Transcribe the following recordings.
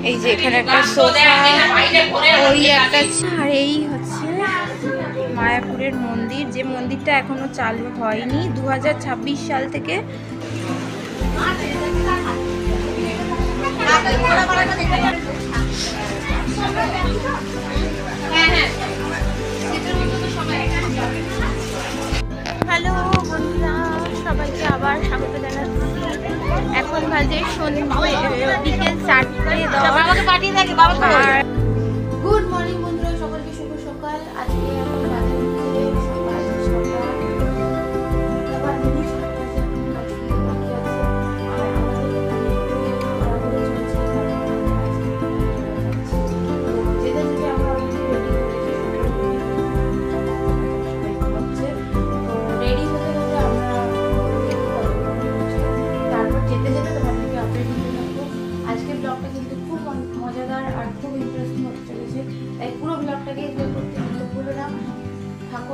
এই যে এখানে একটা সোফা, ওই একটা, আর এই হচ্ছে মায়াপুরের মন্দির, যে মন্দিরটা এখনো চালু হয়নি, 2026 সাল থেকে। হ্যালো বন্ধুরা, সবাইকে আবার স্বাগত জানাচ্ছি। এখন বাজে বিকেল 4:10। গুড মর্নিং বন্ধুরা, সকলকে শুভ সকাল। আজকে এখন বাজে সকাল 6টা।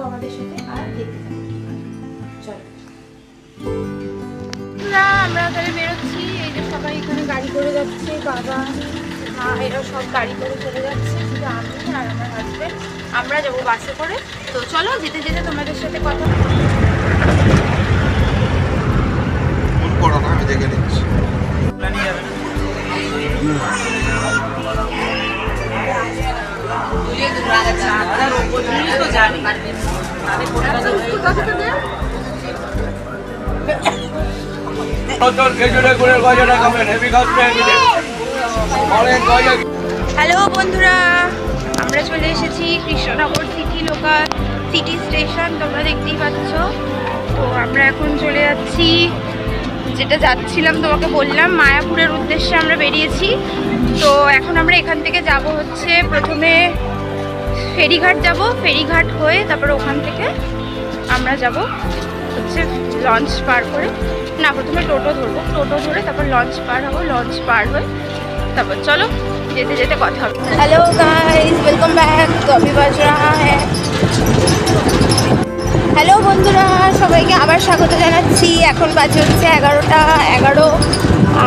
আমাদের সাথে আর দেখতে থাকো। চলো আমরা তাহলে বেরোচ্ছি। এই যে সবাই এখানে গাড়ি করে যাচ্ছে, বাবা মা এরা সব গাড়ি করে চলে যাচ্ছে, শুধু আমি আর আমার হাজব্যান্ড আমরা যাবো বাসে করে। তো চলো যেতে যেতে তোমাদের সাথে কথা দেখে নিচ্ছি। হ্যালো বন্ধুরা, আমরা চলে এসেছি কৃষ্ণনগর সিটি স্টেশন, তোমরা দেখতেই পাচ্ছ। তো আমরা এখন চলে যাচ্ছি, যেটা যাচ্ছিলাম তোমাকে বললাম, মায়াপুরের উদ্দেশ্যে আমরা বেরিয়েছি। তো এখন আমরা এখান থেকে যাব হচ্ছে, প্রথমে ফেরিঘাট যাব, ফেরিঘাট হয়ে তারপর ওখান থেকে আমরা যাব হচ্ছে লঞ্চ পার করে, না প্রথমে টোটো ধরবো, টোটো ধরে তারপর লঞ্চ পার হবো, লঞ্চ পার হয়ে তারপর চলো যেতে যেতে কথা হবে। Hello guys, welcome back. তো अभी बज रहा है, হ্যালো বন্ধুরা, সবাইকে আবার স্বাগত জানাচ্ছি। এখন বাজে হচ্ছে 11টা 11,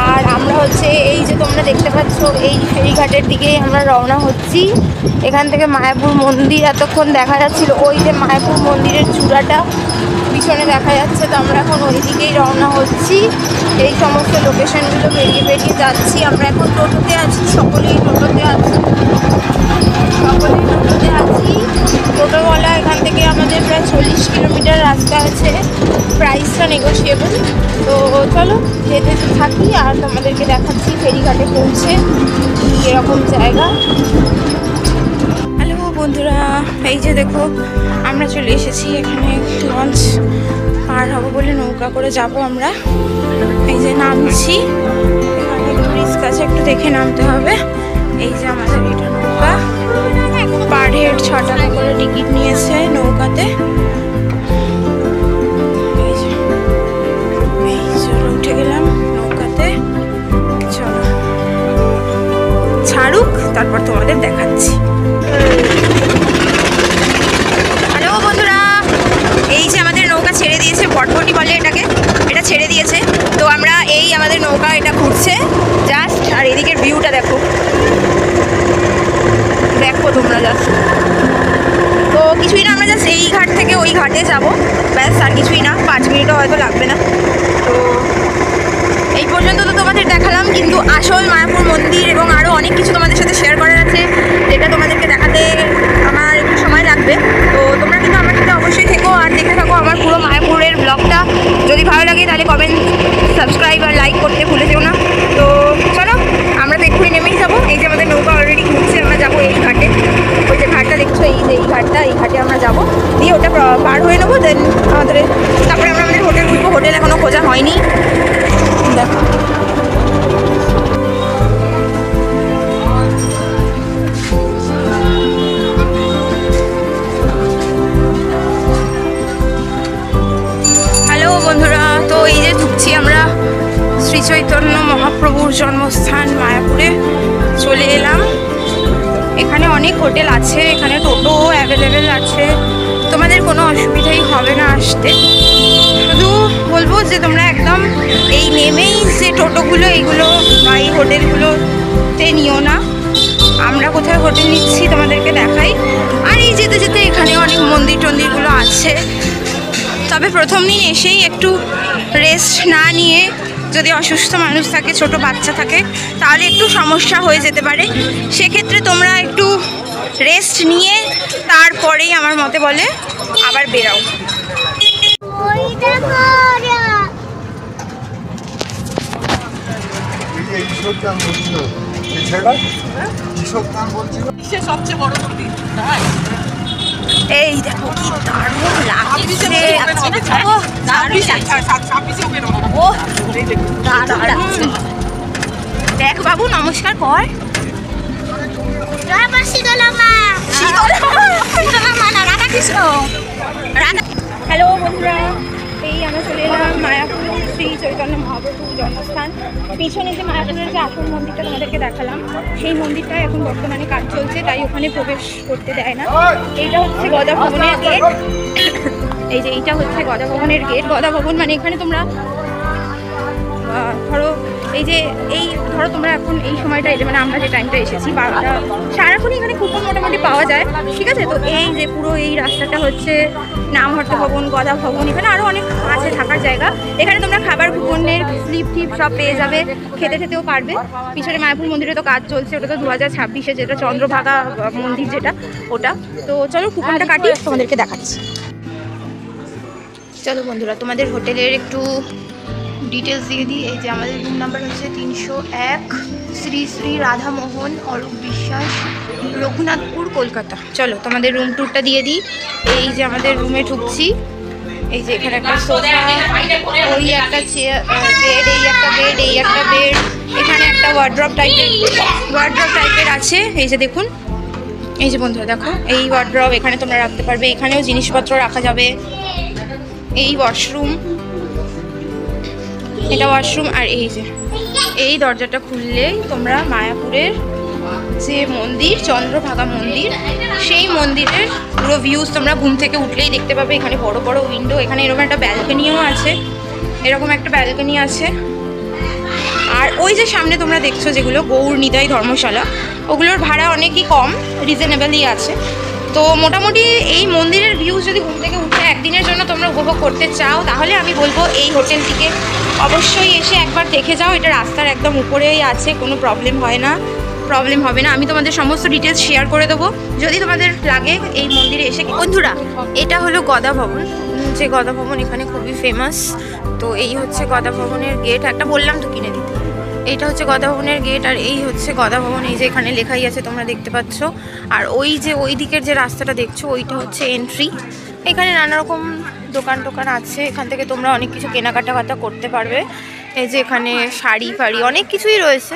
আর আমরা হচ্ছে এই যে তোমরা দেখতে পাচ্ছ এই ফেরিঘাটের দিকেই আমরা রওনা হচ্ছি। এখান থেকে মায়াপুর মন্দির এতক্ষণ দেখা যাচ্ছিল, ওই যে মায়াপুর মন্দিরের চূড়াটা পিছনে দেখা যাচ্ছে। তো আমরা এখন ওই দিকেই রওনা হচ্ছি, এই সমস্ত লোকেশনগুলো বেরিয়ে বেরিয়ে যাচ্ছি। আমরা এখন টোটোতে আছি, সকলেই টোটোতে আছি, টোটোওয়ালা এখান থেকে আমাদের প্রায় 40 কিলোমিটার রাস্তা আছে, প্রাইসটা নেগোশিয়েবল। তো চলো যেতে থাকি আর তোমাদেরকে দেখাচ্ছি ফেরিঘাটে পৌঁছে কি এরকম জায়গা। হ্যালো বন্ধুরা, এই যে দেখো আমরা চলে এসেছি, এখানে লঞ্চ পার হবো বলে নৌকা করে যাব আমরা। এই যে নামছি, এখানে একটু রিস্ক আছে, একটু দেখে নামতে হবে। এই যে আমাদের এটা নৌকা, পার হেড 6 টাকা করে টিকিট নিয়েছে নৌকাতে। চলো উঠে গেলাম নৌকাতে, চলো ছাড়ুক তারপর তোমাদের দেখাচ্ছি। হ্যালো বন্ধুরা, এই যে আমাদের নৌকা ছেড়ে দিয়েছে, বটবটি বলে এটাকে, এটা ছেড়ে দিয়েছে। তো আমরা এই আমাদের নৌকা এটা ঘুরছে জাস্ট, আর এদিকের ভিউটা দেখো, দেখো তোমরা জাস্ট। তো কিছুই না, আমরা জাস্ট এই ঘাট থেকে ওই ঘাটে যাব, ব্যাস, আর কিছুই না, 5 মিনিটও হয়তো লাগবে না। তো এই পর্যন্ত তো তোমাদের দেখালাম, কিন্তু আসল মায়াপুর মন্দির এবং আরও অনেক কিছু তোমাদের সাথে শেয়ার করার আছে, যেটা তোমাদেরকে দেখাতে আমার একটু সময় লাগবে। তো তোমরা কিন্তু আমার সাথে অবশ্যই থেকো আর দেখে থাকো আমার পুরো মায়াপুরের ব্লগটা। যদি ভালো লাগে তাহলে কমেন্ট, সাবস্ক্রাইব আর লাইক করতে ভুলে যেও না। তো চলো আমরা তো এক্ষুনি নেমেই যাবো। এই যে আমাদের নৌকা অলরেডি ঘুরছে, আমরা যাবো এই ঘাটে, ওই যে ঘাটটা দেখছো, এই যে এই ঘাটটা, এই ঘাটে আমরা যাবো, দিয়ে ওটা পার হয়ে নেবো। দেন আমাদের তারপরে আমরা আমাদের হোটেল খুঁজবো, হোটেল এখনও খোঁজা হয়নি। দেখো বন্ধুরা, তো এই যে ঢুকছি আমরা শ্রী চৈতন্য মহাপ্রভুর জন্মস্থান মায়াপুরে চলে এলাম। এখানে অনেক হোটেল আছে, এখানে টোটো অ্যাভেলেবেল আছে, তোমাদের কোনো অসুবিধাই হবে না আসতে। শুধু বলবো যে তোমরা একদম এই নেমেই যে টোটোগুলো এইগুলো বা এই হোটেলগুলো নিতে নিও না। আমরা কোথায় হোটেল নিচ্ছি তোমাদেরকে দেখাই। আর এই যেতে যেতে এখানে অনেক মন্দির টন্দিরগুলো আছে, তবে প্রথম দিন এসেই একটু রেস্ট না নিয়ে, যদি অসুস্থ মানুষ থাকে, ছোট বাচ্চা থাকে, তাহলে একটু সমস্যা হয়ে যেতে পারে। সেক্ষেত্রে তোমরা একটু রেস্ট নিয়ে তারপরেই আমার মতে বলে আবার বেরাও। এই দেখো কি দারুণ লাগছে, দেখ বাবু নমস্কার কর। হ্যালো বন্ধুরা, এই আমরা চলে এলাম মায়াপুর শ্রী চৈতন্য মহাপ্রভুর জন্মস্থান। পিছনে যে মায়াপুরের যে আসল মন্দিরটা তোমাদেরকে দেখালাম, সেই মন্দিরটায় এখন বর্তমানে কাজ চলছে, তাই ওখানে প্রবেশ করতে দেয় না। এইটা হচ্ছে গদা ভবনের গেট। এই যে এইটা হচ্ছে গদা ভবনের গেট। গদা ভবন মানে এখানে তোমরা ধরো ধরো তোমরা এখন এই সময়টা এলে, মানে আমরা যে টাইমটা এসেছি 12টা, সারাক্ষণই এখানে কুপন মোটামুটি পাওয়া যায়, ঠিক আছে। তো এই যে পুরো এই রাস্তাটা হচ্ছে নামহট্ট ভবন, গদা ভবন, এখানে আরও অনেক আছে থাকার জায়গা। এখানে তোমরা খাবার কুপনের স্লিপ টিপ সব পেয়ে যাবে, খেতে খেতেও পারবে। পিছনে মায়াপুর মন্দিরে তো কাজ চলছে, ওটা তো 2026-এ, যেটা চন্দ্রভাগা মন্দির যেটা, ওটা। তো চলো কুপনটা কাটি, তোমাদেরকে দেখাচ্ছি। চলো বন্ধুরা, তোমাদের হোটেলের একটু ডিটেলস দিয়ে দিই। এই যে আমাদের রুম নাম্বার হচ্ছে 301, শ্রী শ্রী রাধামোহন অরূপ বিশ্বাস, রঘুনাথপুর, কলকাতা। চলো তোমাদের রুম ট্যুরটা দিয়ে দিই। এই যে আমাদের রুমে ঢুকছি, এই যে এখানে একটা সোফা, ওই একটা চেয়ার, বেড, এই একটা বেড, এই একটা বেড, এখানে একটা ওয়ার্ড্রপ টাইপের আছে। এই যে দেখুন, এই যে বন্ধুরা দেখো, এই ওয়ার্ড্রপ এখানে তোমরা রাখতে পারবে, এখানেও জিনিসপত্র রাখা যাবে। এই ওয়াশরুম, এটা ওয়াশরুম। আর এই যে এই দরজাটা খুললেই তোমরা মায়াপুরের যে মন্দির, চন্দ্রভাগা মন্দির, সেই মন্দিরের পুরো ভিউজ তোমরা ঘুম থেকে উঠলেই দেখতে পাবে। এখানে বড় বড় উইন্ডো, এখানে এরকম একটা ব্যালকনিও আছে, এরকম একটা ব্যালকনি আছে। আর ওই যে সামনে তোমরা দেখছো যেগুলো গৌর নিতাই ধর্মশালা, ওগুলোর ভাড়া অনেকই কম, রিজনেবলই আছে। তো মোটামুটি এই মন্দিরের ভিউজ যদি ঘুম থেকে উঠে একদিনের জন্য তোমরা উপভোগ করতে চাও, তাহলে আমি বলবো এই হোটেলটিকে অবশ্যই এসে একবার দেখে যাও। এটা রাস্তার একদম উপরেই আছে, কোনো প্রবলেম হবে না। আমি তোমাদের সমস্ত ডিটেলস শেয়ার করে দেবো যদি তোমাদের লাগে এই মন্দিরে এসে। বন্ধুরা, এটা হলো গদা ভবন, যে গদা ভবন এখানে খুবই ফেমাস। তো এই হচ্ছে গদা ভবনের গেট, একটা বললাম তো কিনে দিতে। এইটা হচ্ছে গদা ভবনের গেট, আর এই হচ্ছে গদা ভবন। এই যে এখানে লেখাই আছে, তোমরা দেখতে পাচ্ছ। আর ওই যে ওই দিকের যে রাস্তাটা দেখছো, ওইটা হচ্ছে এন্ট্রি। এখানে নানা রকম দোকান আছে, এখান থেকে তোমরা অনেক কিছু কেনাকাটা করতে পারবে। এই যে এখানে শাড়ি ফাড়ি অনেক কিছুই রয়েছে,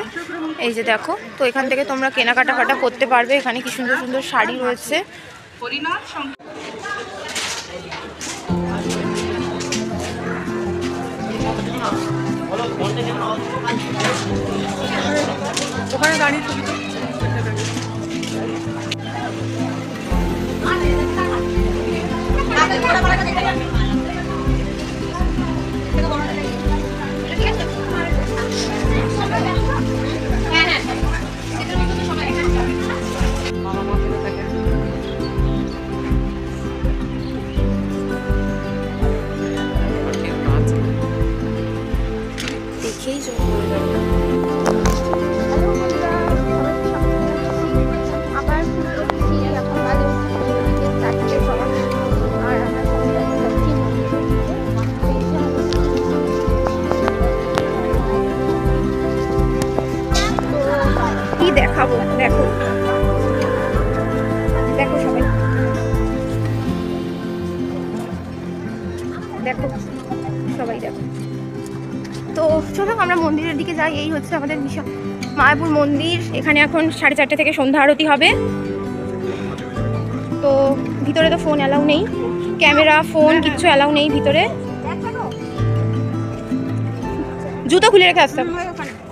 এই যে দেখো। তো এখান থেকে তোমরা কেনাকাটা করতে পারবে। এখানে কি সুন্দর সুন্দর শাড়ি রয়েছে। ওখানে দাঁড়িয়ে ছবি তো দেখেই দেখাবো, দেখো সবাই, দেখো সবাই দেখো। তো চলো আমরা মন্দিরের দিকে যাই। এই হচ্ছে আমাদের মায়াপুর মন্দির। এখানে এখন 4:30 থেকে সন্ধ্যা আরতি হবে। তো ভিতরে তো ফোন অ্যালাউ নেই, ক্যামেরা ফোন কিচ্ছু অ্যালাউ নেই ভিতরে। জুতো খুলে রেখে আসতে হবে,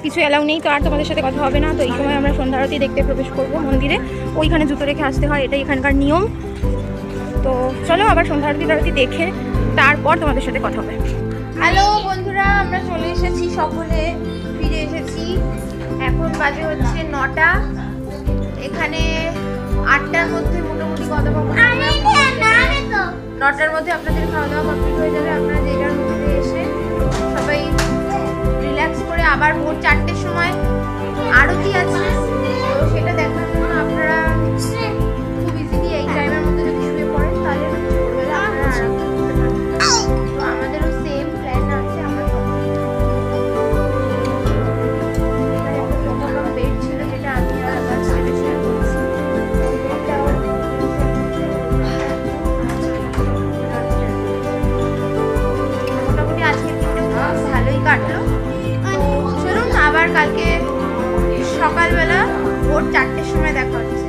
কিছু অ্যালাউ নেই। তো আর তোমাদের সাথে কথা হবে না। তো এই সময় আমরা সন্ধ্যা আরতি দেখতে প্রবেশ করবো মন্দিরে, ওইখানে জুতো রেখে আসতে হয়, এটাই এখানকার নিয়ম। তো চলো আবার সন্ধ্যা আরতি দেখে তারপর তোমাদের সাথে কথা হবে। হ্যালো বন্ধুরা, আমরা চলে এসেছি, সকলে ফিরে এসেছি। এখন বাজে হচ্ছে 9টা। এখানে 8টার মধ্যে মোটামুটি কথা বলবো, 9টার মধ্যে আপনাদের খাওয়া দাওয়া কমপ্লিট হয়ে যাবে। আপনারা যে যার মধ্যে এসে সবাই রিল্যাক্স করে আবার ভোর 4টের সময় আরতি আছে, তো সেটা দেখার জন্য আপনারা খুব ইজিলি এই টাইমের মধ্যে যদি শুয়ে পড়েন তাহলে ভোরবেলা আপনারা আরাম করতে পারেন। তো আমাদেরও সেম প্ল্যান আছে। আমরা বেড ছিল যেটা আমি আর আমার ছেলে শেয়ার করছি, এটাও মোটামুটি আজকে দিনটা ভালোই কাটলো। তো চলুন আবার কালকে সকালবেলা ভোর 4টের সময় দেখা হচ্ছে।